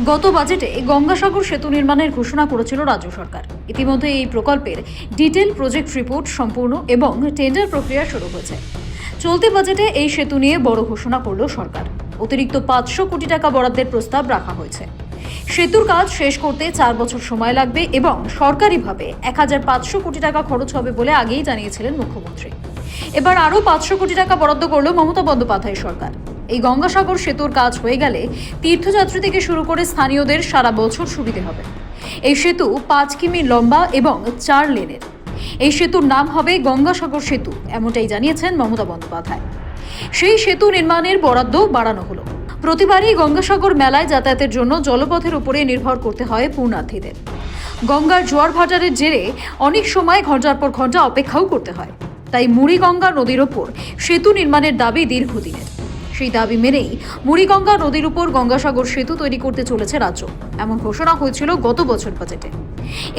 গত বাজেটে গঙ্গাসাগর সেতু নির্মাণের ঘোষণা করেছিল রাজ্য সরকার। ইতিমধ্যে এই প্রকল্পের ডিটেইল প্রজেক্ট রিপোর্ট সম্পূর্ণ এবং টেন্ডার প্রক্রিয়া শুরু হয়েছে। চলতি বাজেটে এই সেতু নিয়ে বড় ঘোষণা করল সরকার। অতিরিক্ত 500 কোটি টাকা বরাদ্দের প্রস্তাব রাখা হয়েছে। সেতুর কাজ শেষ করতে 4 বছর সময় লাগবে এবং সরকারিভাবে 1500 কোটি টাকা খরচ হবে বলে আগেই জানিয়েছিলেন মুখ্যমন্ত্রী। এবার আরও 500 কোটি টাকা বরাদ্দ করল মমতা বন্দ্যোপাধ্যায় সরকার। এই গঙ্গাসাগর সেতুর কাজ হয়ে গেলে তীর্থযাত্রী থেকে শুরু করে স্থানীয়দের সারা বছর সুবিধে হবে। এই সেতু 5 কিমি লম্বা এবং 4 লেনের। এই সেতুর নাম হবে গঙ্গাসাগর সেতু, এমনটাই জানিয়েছেন মমতা বন্দ্যোপাধ্যায়। সেই সেতু নির্মাণের বরাদ্দ বাড়ানো হলো। প্রতিবারই গঙ্গাসাগর মেলায় যাতায়াতের জন্য জলপথের উপরে নির্ভর করতে হয় পুণ্যার্থীদের। গঙ্গার জোয়ার ভাটারের জেরে অনেক সময় ঘন্টার পর ঘন্টা অপেক্ষাও করতে হয়। তাই মুড়িগঙ্গা নদীর ওপর সেতু নির্মাণের দাবি দীর্ঘদিনের। সেই দাবি মেনেই মুড়িগঙ্গা নদীর উপর গঙ্গাসাগর সেতু তৈরি করতে চলেছে রাজ্য, এমন ঘোষণা হয়েছিল গত বছর বাজেটে।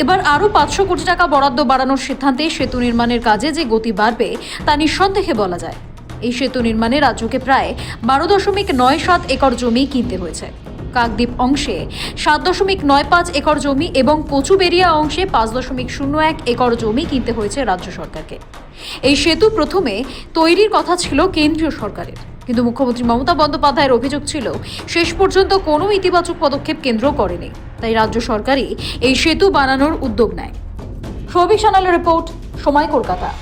এবার আরও 500 কোটি টাকা বরাদ্দ বাড়ানোর সিদ্ধান্তে সেতু নির্মাণের কাজে যে গতি বাড়বে তা নিঃসন্দেহে বলা যায়। এই সেতু নির্মাণে রাজ্যকে প্রায় 12.97 একর জমি কিনতে হয়েছে। কাকদ্বীপ অংশে 7.95 একর জমি এবং কচুবেড়িয়া অংশে 5.01 একর জমি কিনতে হয়েছে রাজ্য সরকারকে। এই সেতু প্রথমে তৈরির কথা ছিল কেন্দ্রীয় সরকারের, কিন্তু মুখ্যমন্ত্রী মমতা বন্দ্যোপাধ্যায়ের অভিযোগ ছিল শেষ পর্যন্ত কোনো ইতিবাচক পদক্ষেপ কেন্দ্র করেনি। তাই রাজ্য সরকারই এই সেতু বানানোর উদ্যোগ নেয়। সৌভিক সানালের রিপোর্ট, সময়, কলকাতা।